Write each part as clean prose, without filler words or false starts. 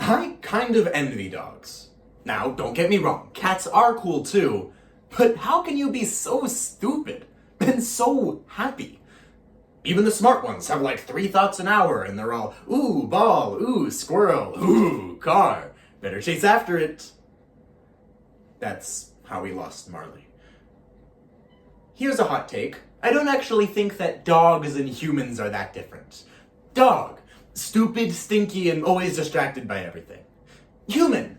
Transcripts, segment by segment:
I kind of envy dogs. Now, don't get me wrong, cats are cool too, but how can you be so stupid and so happy? Even the smart ones have like 3 thoughts an hour and they're all, ooh, ball, ooh, squirrel, ooh, car, better chase after it. That's how we lost Marley. Here's a hot take. I don't actually think that dogs and humans are that different. Dog, stupid, stinky, and always distracted by everything. Human,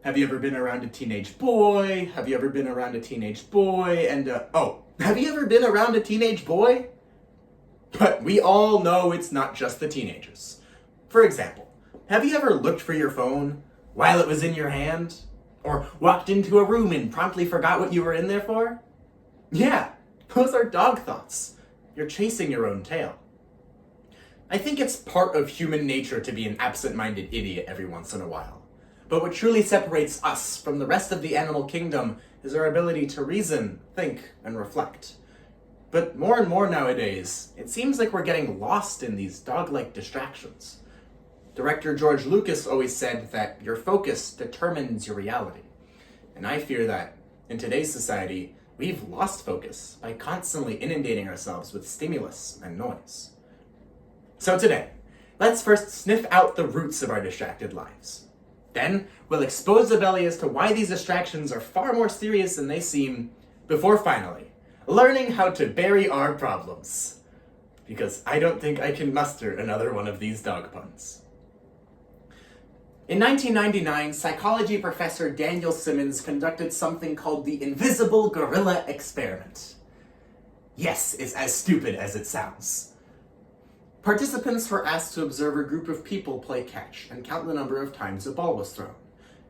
have you ever been around a teenage boy? Have you ever been around a teenage boy? And, have you ever been around a teenage boy? But we all know it's not just the teenagers. For example, have you ever looked for your phone while it was in your hand? Or walked into a room and promptly forgot what you were in there for? Yeah, those are dog thoughts. You're chasing your own tail. I think it's part of human nature to be an absent-minded idiot every once in a while. But what truly separates us from the rest of the animal kingdom is our ability to reason, think, and reflect. But more and more nowadays, it seems like we're getting lost in these dog-like distractions. Director George Lucas always said that your focus determines your reality. And I fear that, in today's society, we've lost focus by constantly inundating ourselves with stimulus and noise. So today, let's first sniff out the roots of our distracted lives. Then, we'll expose the belly as to why these distractions are far more serious than they seem, before finally, learning how to bury our problems. Because I don't think I can muster another one of these dog puns. In 1999, psychology professor Daniel Simmons conducted something called the Invisible Gorilla Experiment. Yes, it's as stupid as it sounds. Participants were asked to observe a group of people play catch and count the number of times a ball was thrown.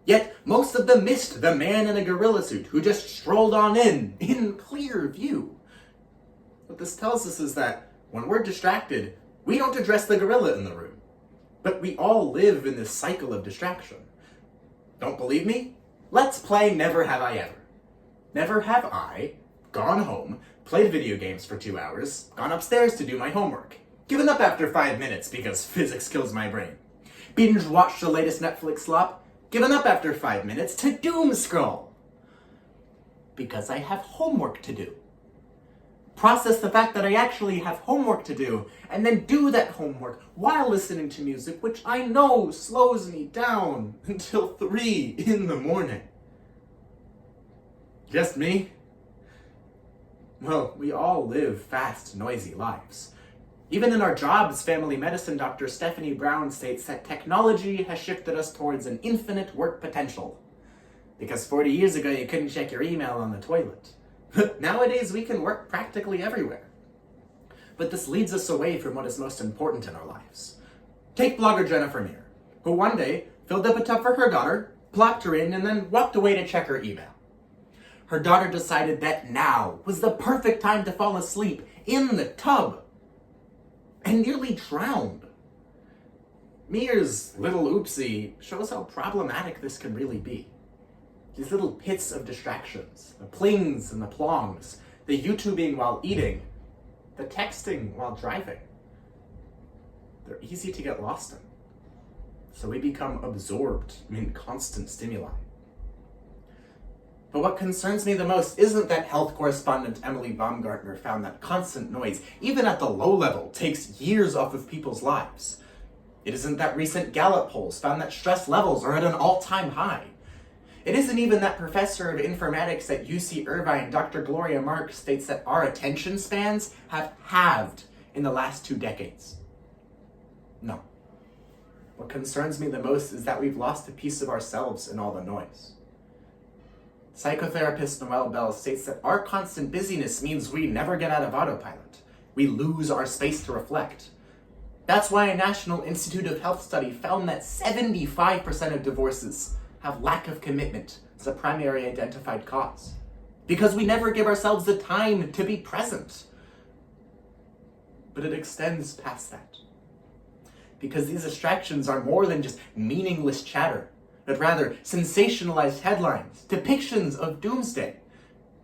Yet, most of them missed the man in a gorilla suit who just strolled on in clear view. What this tells us is that when we're distracted, we don't address the gorilla in the room. But we all live in this cycle of distraction. Don't believe me? Let's play Never Have I Ever. Never have I gone home, played video games for 2 hours, gone upstairs to do my homework, given up after 5 minutes because physics kills my brain, binge watched the latest Netflix slop, given up after 5 minutes to doom scroll. Because I have homework to do. Process the fact that I actually have homework to do, and then do that homework while listening to music, which I know slows me down until 3 in the morning. Just me? Well, we all live fast, noisy lives. Even in our jobs, family medicine doctor Stephanie Brown states that technology has shifted us towards an infinite work potential. Because 40 years ago, you couldn't check your email on the toilet. Nowadays, we can work practically everywhere. But this leads us away from what is most important in our lives. Take blogger Jennifer Meir, who one day filled up a tub for her daughter, plopped her in, and then walked away to check her email. Her daughter decided that now was the perfect time to fall asleep in the tub, and nearly drowned. Meir's little oopsie shows how problematic this can really be. These little pits of distractions, the plings and the plongs, the YouTubing while eating, the texting while driving, they're easy to get lost in. So we become absorbed in constant stimuli. But what concerns me the most isn't that health correspondent Emily Baumgartner found that constant noise, even at the low level, takes years off of people's lives. It isn't that recent Gallup polls found that stress levels are at an all-time high. It isn't even that professor of informatics at UC Irvine, Dr. Gloria Marks, states that our attention spans have halved in the last 2 decades. No. What concerns me the most is that we've lost a piece of ourselves in all the noise. Psychotherapist Noelle Bell states that our constant busyness means we never get out of autopilot. We lose our space to reflect. That's why a National Institute of Health study found that 75% of divorces have lack of commitment as a primary identified cause. Because we never give ourselves the time to be present. But it extends past that. Because these distractions are more than just meaningless chatter, but rather sensationalized headlines, depictions of doomsday.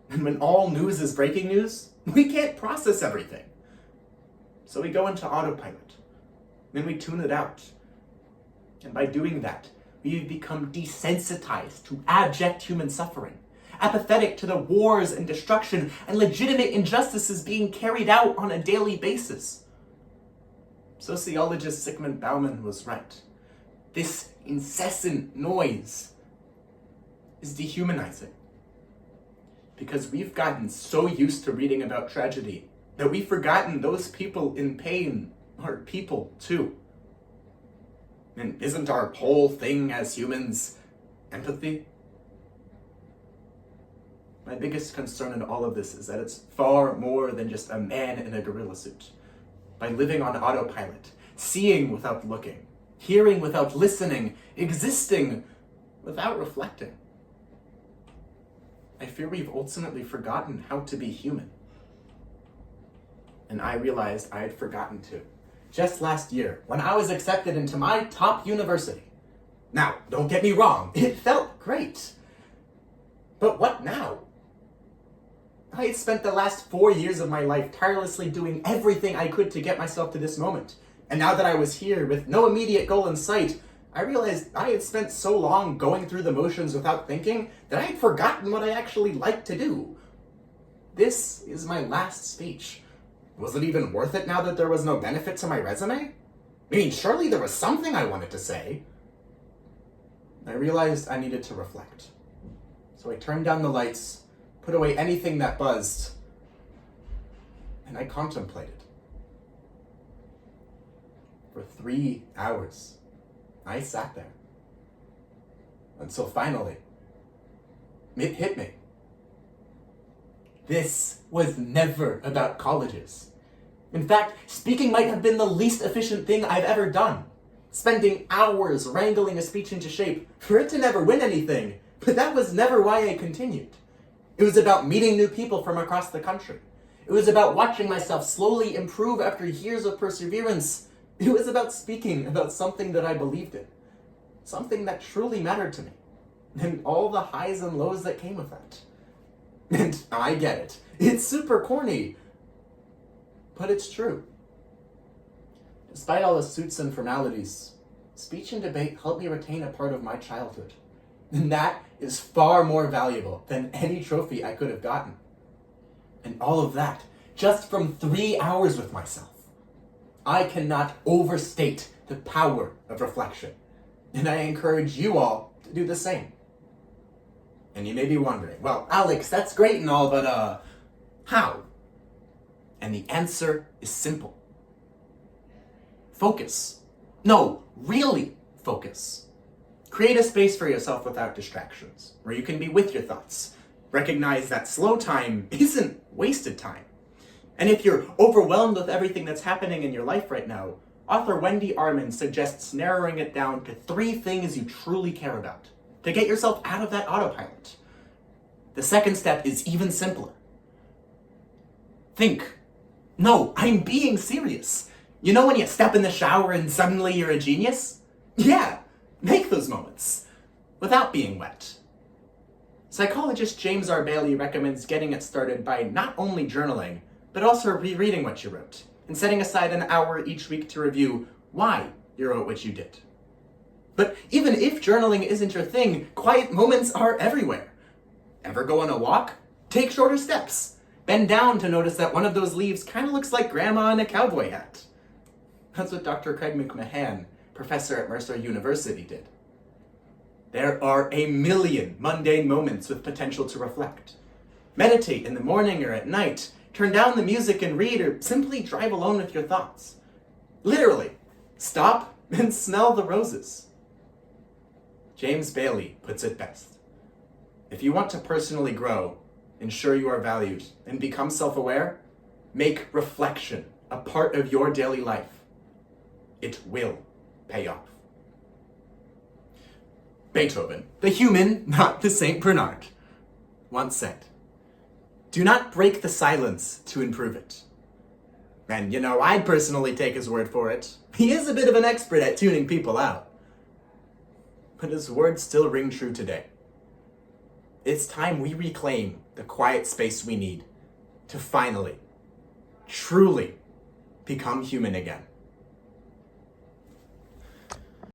And when all news is breaking news, we can't process everything. So we go into autopilot. Then we tune it out. And by doing that, we've become desensitized to abject human suffering, apathetic to the wars and destruction and legitimate injustices being carried out on a daily basis. Sociologist Zygmunt Bauman was right. This incessant noise is dehumanizing, because we've gotten so used to reading about tragedy that we've forgotten those people in pain are people too. And isn't our whole thing as humans empathy? My biggest concern in all of this is that it's far more than just a man in a gorilla suit. By living on autopilot, seeing without looking, hearing without listening, existing without reflecting, I fear we've ultimately forgotten how to be human. And I realized I had forgotten to. Just last year, when I was accepted into my top university. Now, don't get me wrong, it felt great. But what now? I had spent the last 4 years of my life tirelessly doing everything I could to get myself to this moment. And now that I was here with no immediate goal in sight, I realized I had spent so long going through the motions without thinking that I had forgotten what I actually liked to do. This is my last speech. Was it even worth it now that there was no benefit to my resume? I mean, surely there was something I wanted to say. I realized I needed to reflect. So I turned down the lights, put away anything that buzzed, and I contemplated. For 3 hours, I sat there. Until finally, it hit me. This was never about colleges. In fact, speaking might have been the least efficient thing I've ever done. Spending hours wrangling a speech into shape for it to never win anything, but that was never why I continued. It was about meeting new people from across the country. It was about watching myself slowly improve after years of perseverance. It was about speaking about something that I believed in, something that truly mattered to me, and all the highs and lows that came with that. And I get it. It's super corny, but it's true. Despite all the suits and formalities, speech and debate helped me retain a part of my childhood. And that is far more valuable than any trophy I could have gotten. And all of that, just from 3 hours with myself. I cannot overstate the power of reflection. And I encourage you all to do the same. And you may be wondering, well, Alex, that's great and all, but how? And the answer is simple. Focus. No, really focus. Create a space for yourself without distractions, where you can be with your thoughts. Recognize that slow time isn't wasted time. And if you're overwhelmed with everything that's happening in your life right now, author Wendy Armand suggests narrowing it down to 3 things you truly care about to get yourself out of that autopilot. The second step is even simpler. Think. No, I'm being serious. You know when you step in the shower and suddenly you're a genius? Yeah, make those moments without being wet. Psychologist James R. Bailey recommends getting it started by not only journaling, but also rereading what you wrote and setting aside an hour each week to review why you wrote what you did. But even if journaling isn't your thing, quiet moments are everywhere. Ever go on a walk? Take shorter steps. Bend down to notice that one of those leaves kind of looks like grandma in a cowboy hat. That's what Dr. Craig McMahon, professor at Mercer University, did. There are a million mundane moments with potential to reflect. Meditate in the morning or at night, turn down the music and read, or simply drive alone with your thoughts. Literally, stop and smell the roses. James Bailey puts it best. If you want to personally grow, ensure you are valued, and become self-aware, make reflection a part of your daily life. It will pay off. Beethoven, the human, not the Saint Bernard, once said, "Do not break the silence to improve it." And I'd personally take his word for it. He is a bit of an expert at tuning people out. But his words still ring true today. It's time we reclaim the quiet space we need to finally, truly become human again.